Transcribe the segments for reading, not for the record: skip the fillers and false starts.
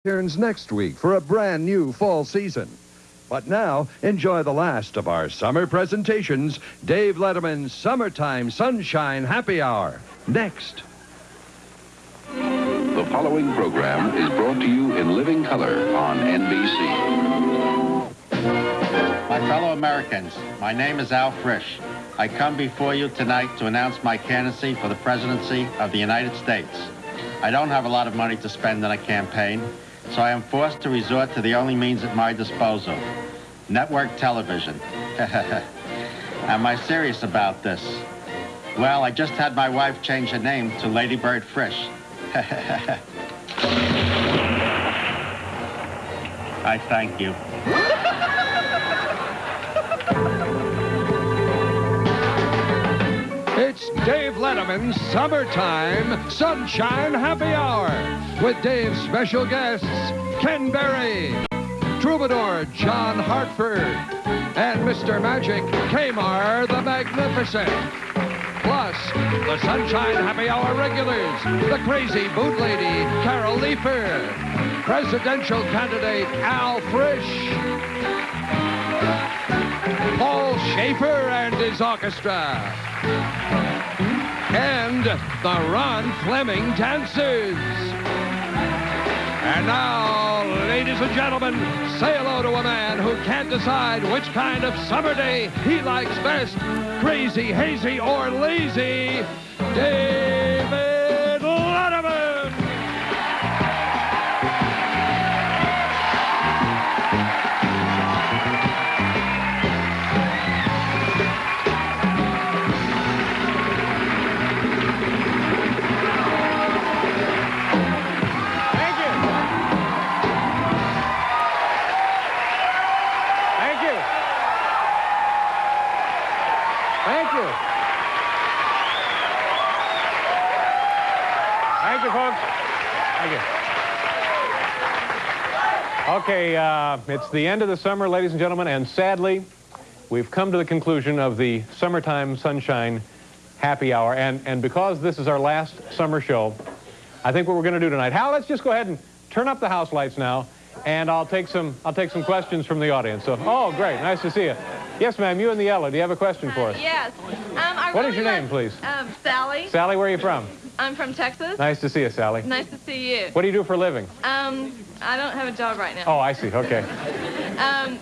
Returns next week for a brand new fall season. But now, enjoy the last of our summer presentations, Dave Letterman's Summertime Sunshine Happy Hour. Next. The following program is brought to you in living color on NBC. My fellow Americans, my name is Al Frisch. I come before you tonight to announce my candidacy for the presidency of the United States. I don't have a lot of money to spend on a campaign, so I am forced to resort to the only means at my disposal, network television. Am I serious about this? Well, I just had my wife change her name to Lady Bird Frisch. I thank you. It's Dave Letterman's Summertime Sunshine Happy Hour with Dave's special guests, Ken Berry, Troubadour John Hartford, and Mr. Magic Kmart the Magnificent. Plus, the Sunshine Happy Hour regulars, the crazy boot lady, Carol Leifer, presidential candidate Al Frisch, Paul Schaefer and his orchestra, and the Ron Fleming Dancers. And now, ladies and gentlemen, say hello to a man who can't decide which kind of summer day he likes best, crazy, hazy, or lazy, David Letterman. Thank you, folks. Thank you. Okay, it's the end of the summer, ladies and gentlemen, and sadly, we've come to the conclusion of the Summertime Sunshine Happy Hour, and because this is our last summer show, I think what we're going to do tonight, Hal, let's just go ahead and turn up the house lights now, and I'll take some questions from the audience. So, oh, great, nice to see you. Yes, ma'am, you and the Ella, do you have a question for us? Yes. What is your name, please? Sally. Sally, where are you from? I'm from Texas. Nice to see you, Sally. Nice to see you. What do you do for a living? I don't have a job right now. Oh, I see, okay.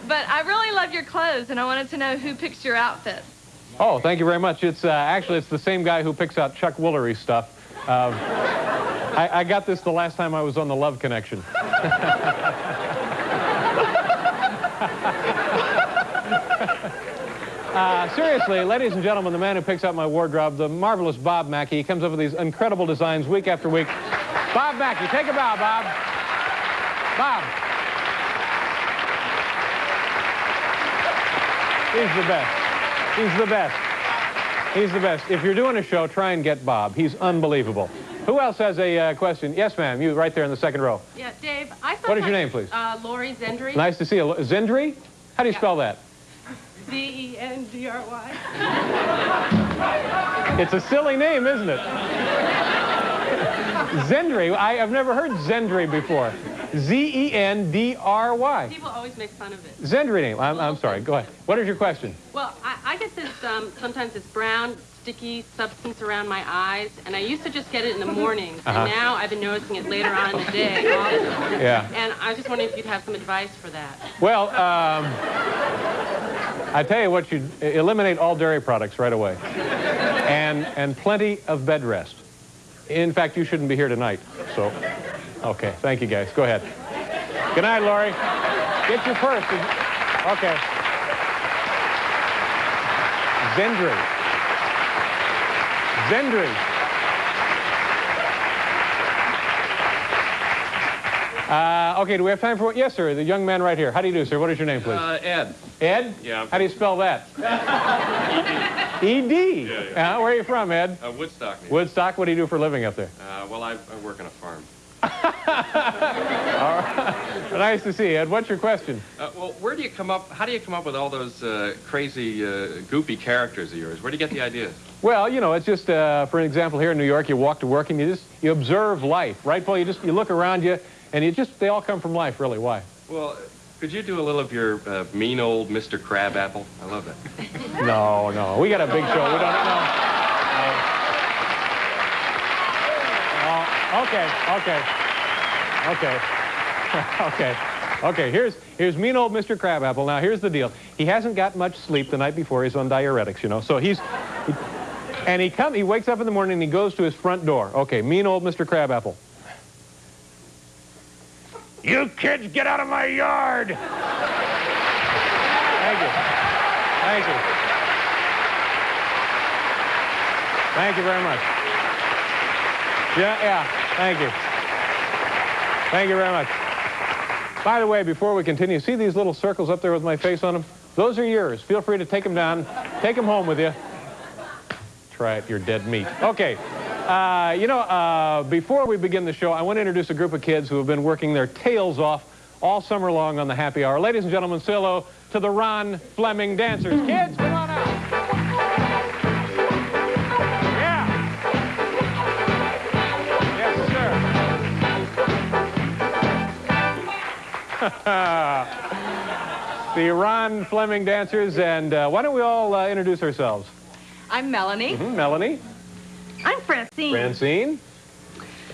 But I really love your clothes, and I wanted to know who picks your outfits. Oh, thank you very much. It's actually, it's the same guy who picks out Chuck Woolery's stuff. I got this the last time I was on the Love Connection. Seriously, ladies and gentlemen, the man who picks out my wardrobe, the marvelous Bob Mackey. He comes up with these incredible designs week after week. Bob Mackey, take a bow, Bob. Bob. He's the best. He's the best. He's the best. If you're doing a show, try and get Bob. He's unbelievable. Who else has a question? Yes, ma'am. You right there in the second row. Yeah, Dave, I thought... What is your name, please? Lori Zendry. Nice to see you. Zendry? How do you spell that? Z-E-N-D-R-Y. It's a silly name, isn't it? Zendry. I've never heard Zendry before. Z-E-N-D-R-Y. People always make fun of it. Zendry name. I'm sorry. Go ahead. What is your question? Well, I get this, sometimes it's brown, sticky substance around my eyes, and I used to just get it in the mornings, and now I've been noticing it later on in the day also. Yeah. And I was just wondering if you'd have some advice for that. Well, I tell you what, you eliminate all dairy products right away. And plenty of bed rest. In fact, you shouldn't be here tonight, so... Okay, thank you, guys. Go ahead. Good night, Lori. Get your purse. Okay. Zendry. Zendry. Okay, do we have time for one? Yes, sir. The young man right here. How do you do, sir? What is your name, please? Ed. Ed? Yeah. How do you spell that? E-D. E-D? Yeah. Where are you from, Ed? Woodstock. Woodstock? What do you do for a living up there? Well, I work on a farm. All right. Nice to see you, Ed. What's your question? Well, where do you come up, how do you come up with all those crazy, goofy characters of yours? Where do you get the ideas? Well, you know, it's just, for an example, here in New York, you walk to work and you observe life, right, Paul? You look around you And they all come from life, really. Why? Well, could you do a little of your mean old Mr. Crabapple? I love that. No, no. We got a big show. We don't know. Okay. Here's mean old Mr. Crabapple. Now, here's the deal. He hasn't got much sleep the night before. He's on diuretics, you know. So he wakes up in the morning and he goes to his front door. Okay, mean old Mr. Crabapple. You kids, get out of my yard! Thank you. Thank you. Thank you very much. Yeah, thank you. Thank you very much. By the way, before we continue, see these little circles up there with my face on them? Those are yours. Feel free to take them down. Take them home with you. Try it, you're dead meat. Okay. Before we begin the show, I want to introduce a group of kids who have been working their tails off all summer long on the Happy Hour. Ladies and gentlemen, say hello to the Ron Fleming Dancers. Kids, come on out. Yeah. Yes, sir. The Ron Fleming Dancers, and why don't we all introduce ourselves? I'm Melanie. Melanie. I'm Francine. Francine.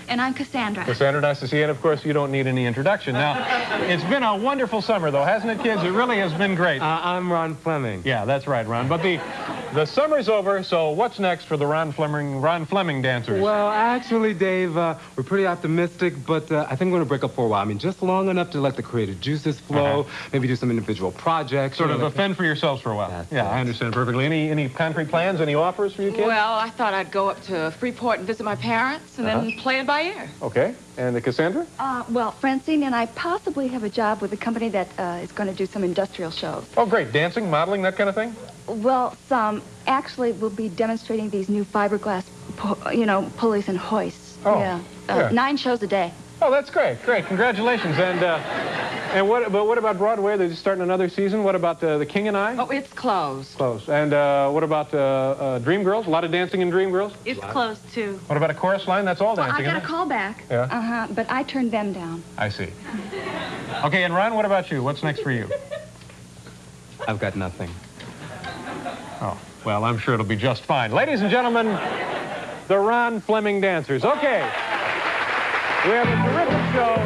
And I'm Cassandra. Cassandra, nice to see you. And, of course, you don't need any introduction. Now, it's been a wonderful summer, though, hasn't it, kids? It really has been great. I'm Ron Fleming. Yeah, that's right, Ron. But the summer's over, so what's next for the Ron Fleming Dancers? Well, actually, Dave, we're pretty optimistic, but I think we're going to break up for a while. I mean, just long enough to let the creative juices flow, maybe do some individual projects. Sort of fend for yourselves for a while. Yeah, I understand perfectly. Any concrete plans, any offers for you kids? Well, I thought I'd go up to Freeport and visit my parents and then play it by ear. Okay. And Cassandra? Well, Francine and I possibly have a job with a company that is going to do some industrial shows. Oh, great. Dancing, modeling, that kind of thing? Well, actually, we'll be demonstrating these new fiberglass, pulleys and hoists. Oh, yeah. yeah. 9 shows a day. Oh, that's great. Great. Congratulations. And what about Broadway? They're just starting another season. What about The King and I? Oh, it's closed. Closed. And what about Dreamgirls? A lot of dancing in Dreamgirls? It's closed, too. What about a chorus line? That's all Well, dancing, I got isn't a call back. Yeah. But I turned them down. I see. Okay, and Ron, what about you? What's next for you? I've got nothing. Oh, well, I'm sure it'll be just fine. Ladies and gentlemen, the Ron Fleming Dancers. Okay. We have a terrific show.